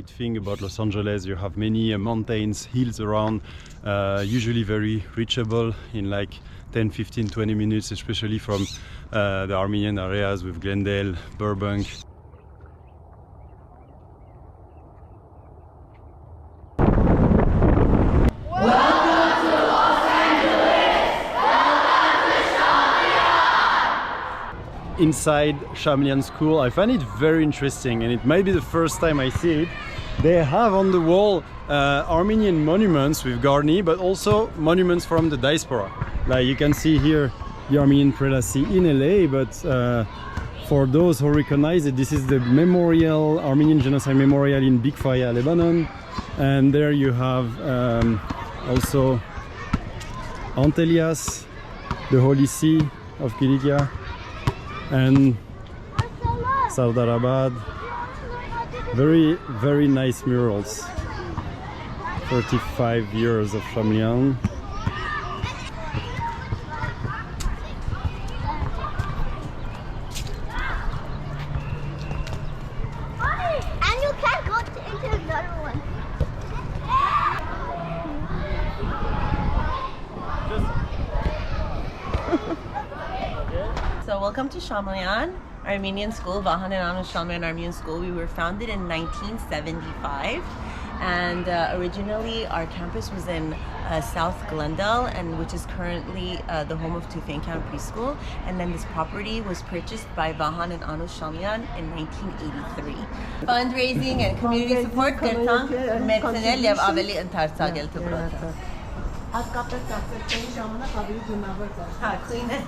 great thing about Los Angeles. You have many mountains, hills around, usually very reachable in like 10, 15, 20 minutes, especially from the Armenian areas with Glendale, Burbank. Inside Chamlian School, I find it very interesting, and it might be the first time I see it. They have on the wall Armenian monuments with Garni, but also monuments from the diaspora. Like you can see here the Armenian prelacy in LA, but for those who recognize it, this is the memorial, Armenian Genocide Memorial in Big Faya, Lebanon. And there you have also Ant Elias, the Holy See of Kilikia, and Saudarabad. Very, very nice murals. 35 years of Chamlian. And you can't go into another one. So welcome to Chamlian Armenian School, Vahan and Anu Chamlian Armenian School. We were founded in 1975, and originally our campus was in South Glendale, and which is currently the home of Tufenkian Preschool. And then this property was purchased by Vahan and Anu Chamlian in 1983. Fundraising and community support կրտան մեծնել եւ ավելի ընդարձակել դպրոցը։ Հատկապես ծախսերի ժամանակ ավելի գունավոր ծախս։ Հա, քույնը։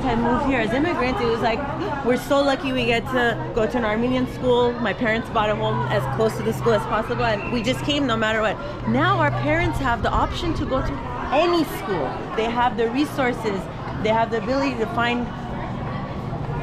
Had moved here as immigrants. It was like, we're so lucky we get to go to an Armenian school. My parents bought a home as close to the school as possible, and we just came no matter what. Now our parents have the option to go to any school. They have the resources, they have the ability to find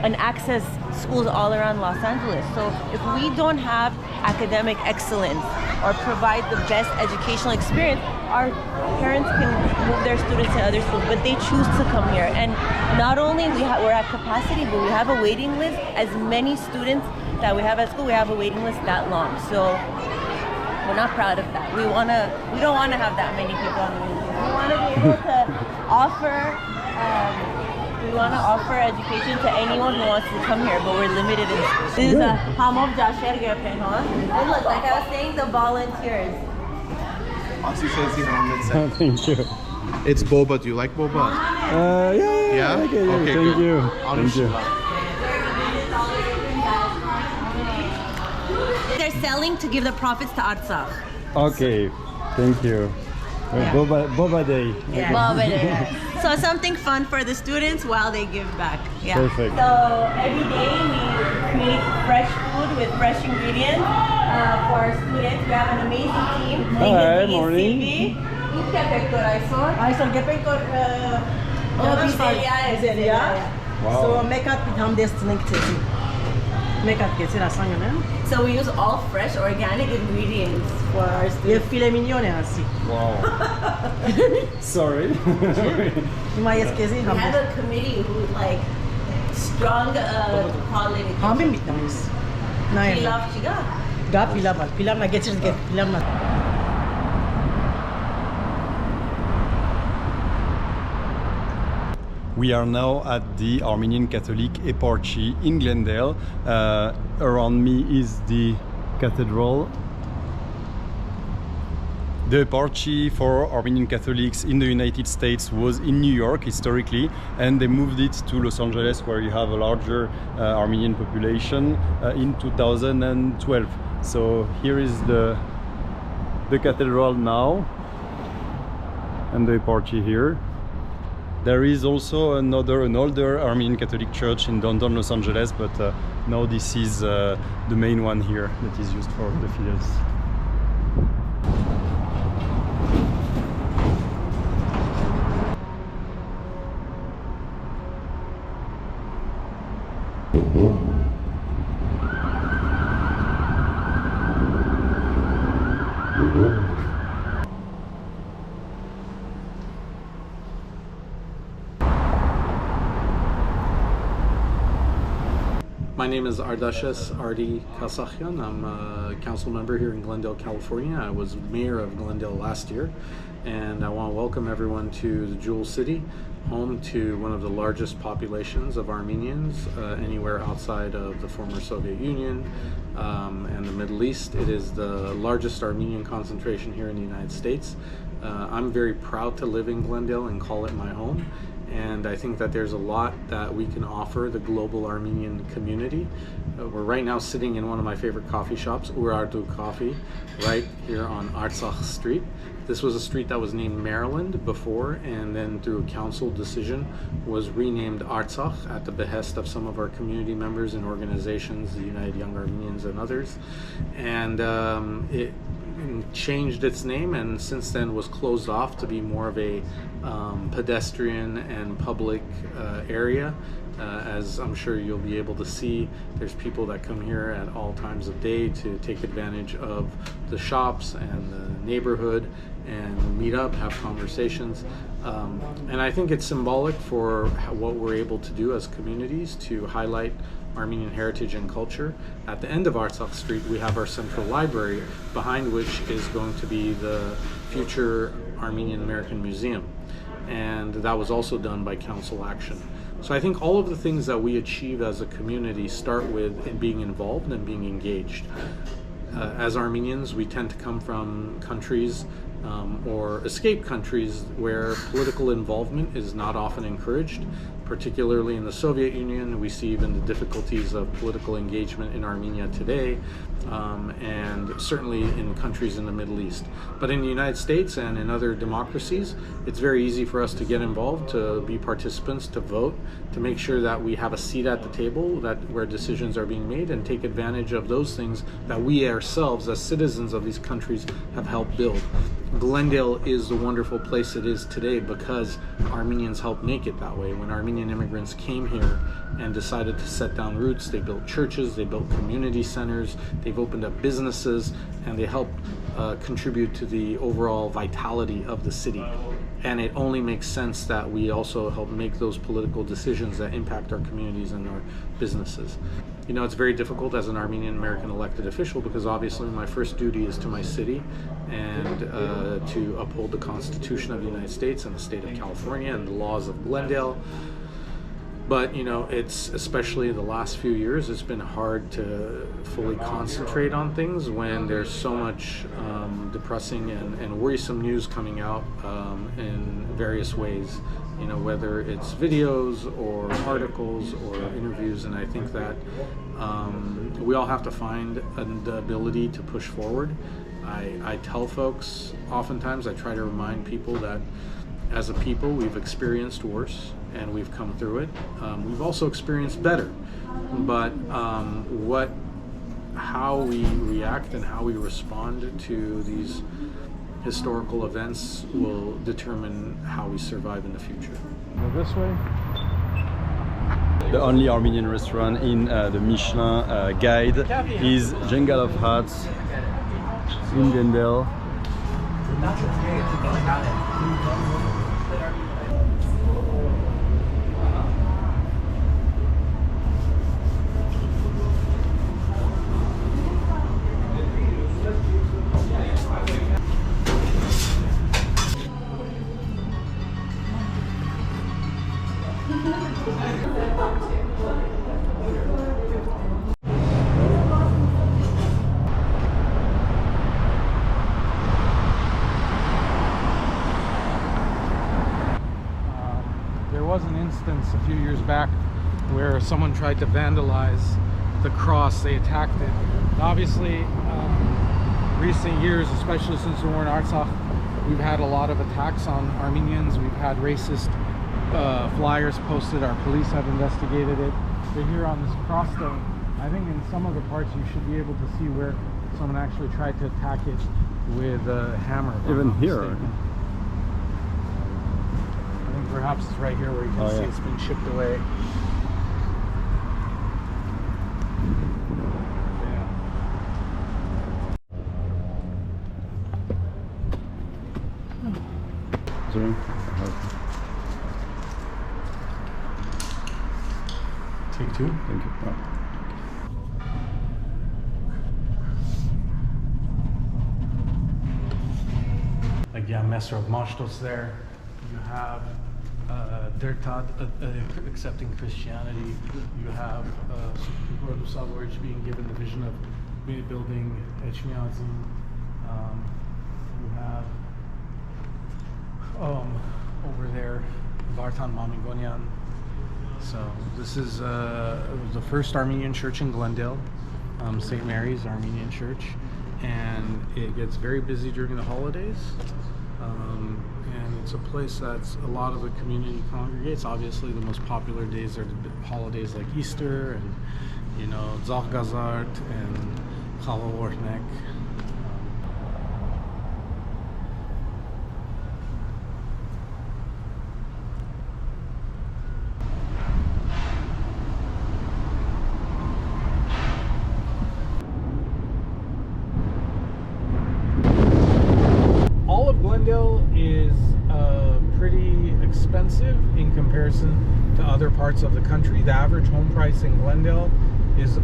and access schools all around Los Angeles. So if we don't have academic excellence or provide the best educational experience, our parents can move their students to other schools, but they choose to come here. And not only we're at capacity, but we have a waiting list. As many students that we have at school, we have a waiting list that long. So we're not proud of that. We don't want to have that many people on the waiting list. We want to be able to offer education to anyone who wants to come here, but we're limited in schools. This is a Hamov Jasher Gerpen, huh? And look, like I was saying, the volunteers. Thank you. It's boba. Do you like boba? Yeah? Okay, thank you. Thank you. They're selling to give the profits to Artsakh. Okay, thank you. Yeah. Boba Day. Yeah. Boba Day. So something fun for the students while they give back. Yeah. Perfect. So every day we create fresh food with fresh ingredients for our students. We have an amazing team. Hi, morning. So mekat bitham destinink tezi. Mekat kesir asan yana. So we use all fresh organic ingredients for our Ye students. filet mignon hai asi. Wow. Sorry. Himayes kezi We ham. have a committee who like strong quality. Hamim bitnamis. Nay. Pilav chiga. Ga pilav al. Pilav na getir get. Pilav na. We are now at the Armenian Catholic Eparchy in Glendale. Around me is the cathedral. The eparchy for Armenian Catholics in the United States was in New York historically, and they moved it to Los Angeles, where you have a larger Armenian population, in 2012. So here is the cathedral now, and the eparchy here. There is also an older Armenian Catholic church in downtown Los Angeles, but now this is the main one here that is used for the fidels. My name is Ardashes Ardi Kasakhyan. I'm a council member here in Glendale, California. I was mayor of Glendale last year, and I want to welcome everyone to the Jewel City, home to one of the largest populations of Armenians anywhere outside of the former Soviet Union and the Middle East. It is the largest Armenian concentration here in the United States. I'm very proud to live in Glendale and call it my home. And I think that there's a lot that we can offer the global Armenian community. We're right now sitting in one of my favorite coffee shops, Urartu Coffee, right here on Artsakh Street. This was a street that was named Maryland before, and then through a council decision was renamed Artsakh at the behest of some of our community members and organizations, the United Young Armenians and others. And it changed its name, and since then was closed off to be more of a pedestrian and public area. As I'm sure you'll be able to see, there's people that come here at all times of day to take advantage of the shops and the neighborhood and meet up, have conversations. And I think it's symbolic for what we're able to do as communities to highlight Armenian heritage and culture. At the end of Artsakh Street, we have our central library, behind which is going to be the future Armenian American Museum. And that was also done by council action. So I think all of the things that we achieve as a community start with being involved and being engaged. As Armenians, we tend to come from countries or escape countries where political involvement is not often encouraged. Particularly in the Soviet Union, we see even the difficulties of political engagement in Armenia today, and certainly in countries in the Middle East. But in the United States and in other democracies, it's very easy for us to get involved, to be participants, to vote, to make sure that we have a seat at the table where decisions are being made, and take advantage of those things that we ourselves as citizens of these countries have helped build. Glendale is the wonderful place it is today because Armenians helped make it that way. When Armenian immigrants came here and decided to set down roots, they built churches, they built community centers, they've opened up businesses, and they helped contribute to the overall vitality of the city. And it only makes sense that we also help make those political decisions that impact our communities and our businesses. You know, it's very difficult as an Armenian American elected official because obviously my first duty is to my city and to uphold the Constitution of the United States and the state of California and the laws of Glendale. But, you know, it's especially the last few years, it's been hard to fully concentrate on things when there's so much depressing and worrisome news coming out in various ways, you know, whether it's videos or articles or interviews. And I think that we all have to find the ability to push forward. I tell folks, oftentimes I try to remind people that as a people, we've experienced worse and we've come through it. We've also experienced better, but how we react and how we respond to these historical events will determine how we survive in the future. Go this way. The only Armenian restaurant in the Michelin guide is Jengal of Hats in Glendale. was an instance a few years back where someone tried to vandalize the cross. They attacked it. Obviously, recent years, especially since the war in Artsakh, we've had a lot of attacks on Armenians. We've had racist flyers posted. Our police have investigated it. But here on this cross stone, I think in some of the parts you should be able to see where someone actually tried to attack it with a hammer. Even here. I think perhaps it's right here where you can see it's been chipped away. Sorry. Take two. Thank you. Oh. Like, yeah, Messer of Mashtos there. You have Dertad accepting Christianity. You have Supreme Court being given the vision of building Echmiadzin. You have over there Vartan Mamigonian. So this is the first Armenian church in Glendale, St. Mary's Armenian Church, and it gets very busy during the holidays. And it's a place that's a lot of the community congregates. Obviously, the most popular days are the holidays like Easter and, you know, Zach Gazart and Chava Ornek. Glendale is pretty expensive in comparison to other parts of the country. The average home price in Glendale is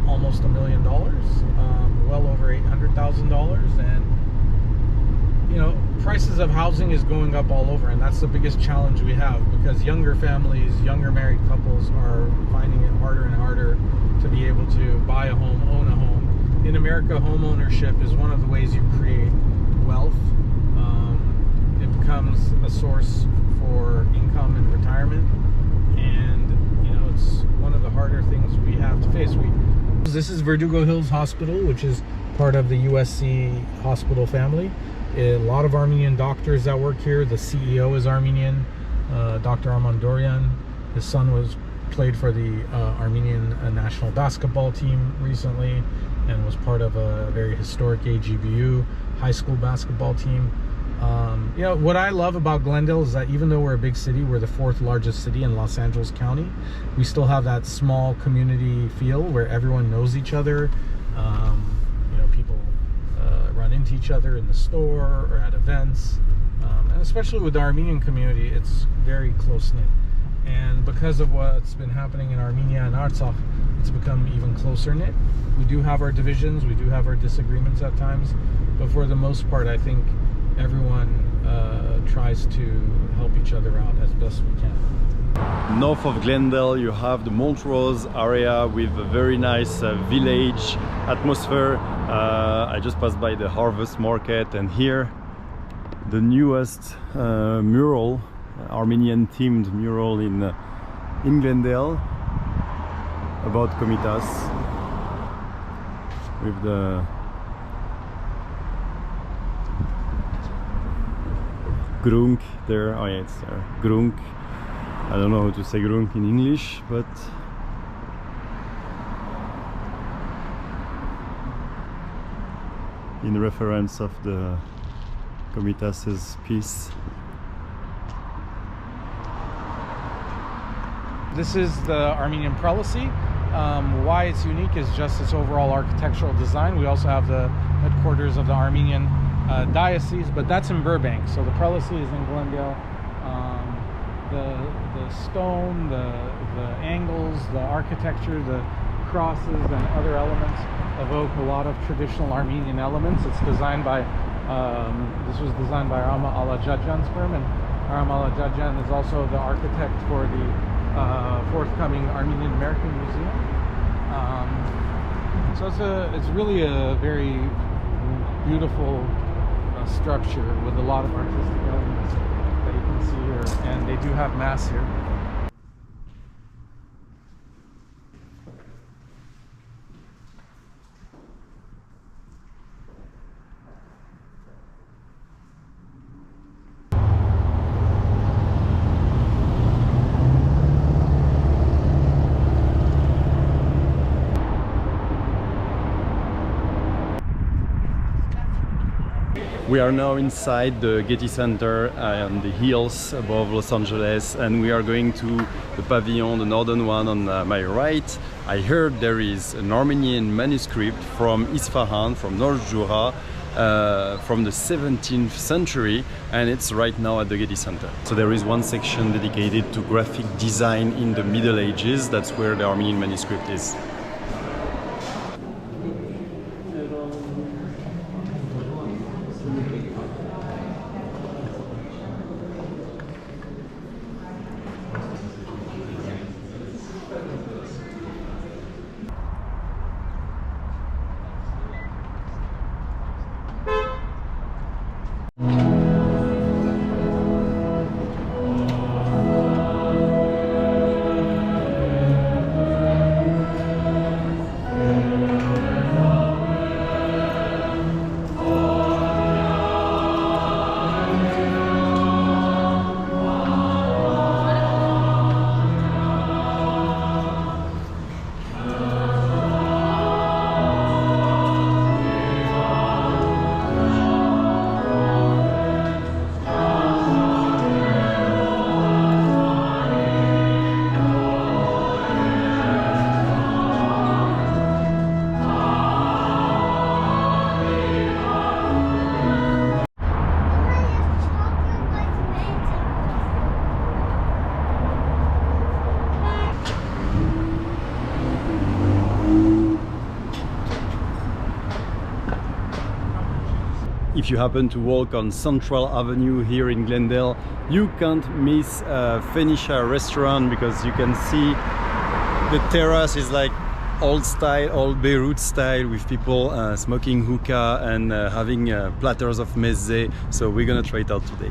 almost $1 million, well over $800,000, and you know, prices of housing is going up all over, and that's the biggest challenge we have, because younger families, younger married couples are finding it harder and harder to be able to buy a home, own a home. In America, home ownership is one of the ways you create wealth. It becomes a source for income and retirement, and you know, it's one of the harder things we have to face. This is Verdugo Hills Hospital, which is part of the USC hospital family. A lot of Armenian doctors that work here. The CEO is Armenian, Dr. Armandorian. His son played for the Armenian national basketball team recently, and was part of a very historic AGBU high school basketball team. You know, what I love about Glendale is that even though we're a big city, we're the 4th largest city in Los Angeles County, we still have that small community feel where everyone knows each other. You know, people run into each other in the store or at events. And especially with the Armenian community, it's very close-knit. And because of what's been happening in Armenia and Artsakh, it's become even closer-knit. We do have our divisions, we do have our disagreements at times, but for the most part, I think everyone tries to help each other out as best we can. North of Glendale, you have the Montrose area with a very nice village atmosphere. I just passed by the Harvest Market, and here the newest mural, Armenian themed mural in Glendale about Komitas, with the Grunk there. Oh yeah, it's there. Grunk. I don't know how to say Grunk in English, but in reference of the Komitas' piece. This is the Armenian Prelacy. Why it's unique is just its overall architectural design. We also have the headquarters of the Armenian diocese, but that's in Burbank. So the Prelacy is in Glendale. The stone, the angles, the architecture, the crosses and other elements evoke a lot of traditional Armenian elements. It's designed by, this was designed by Rama Alajadjan's firm, and Rama Alajadjan is also the architect for the forthcoming Armenian American Museum. So it's really a very beautiful structure with a lot of artistic elements that you can once a year, and they do have mass here. We are now inside the Getty Center on the hills above Los Angeles, and we are going to the pavilion, the northern one on my right. I heard there is an Armenian manuscript from Isfahan, from North Jura, from the 17th century, and it's right now at the Getty Center. So there is one section dedicated to graphic design in the Middle Ages. That's where the Armenian manuscript is. If you happen to walk on Central Avenue here in Glendale, you can't miss Phoenicia restaurant, because you can see the terrace is like old style, old Beirut style, with people smoking hookah and having platters of mezze. So we're gonna try it out today.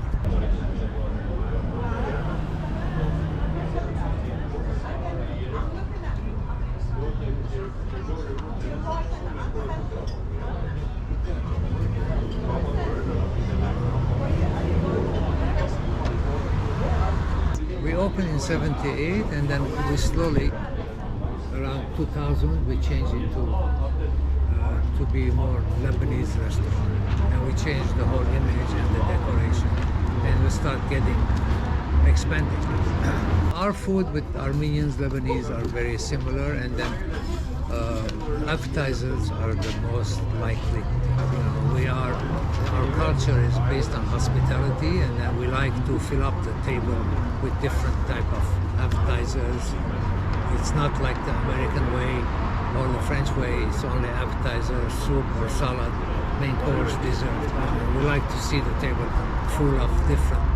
We opened in '78, and then we slowly, around 2000, we changed into to be more Lebanese restaurant, and we changed the whole image and the decoration, and we start expanding. Our food with Armenians, Lebanese are very similar, and then appetizers are the most likely. Our culture is based on hospitality, and then we like to fill up the table with different type of appetizers. It's not like the American way or the French way. It's only appetizer, soup or salad, main course, dessert. We like to see the table full of different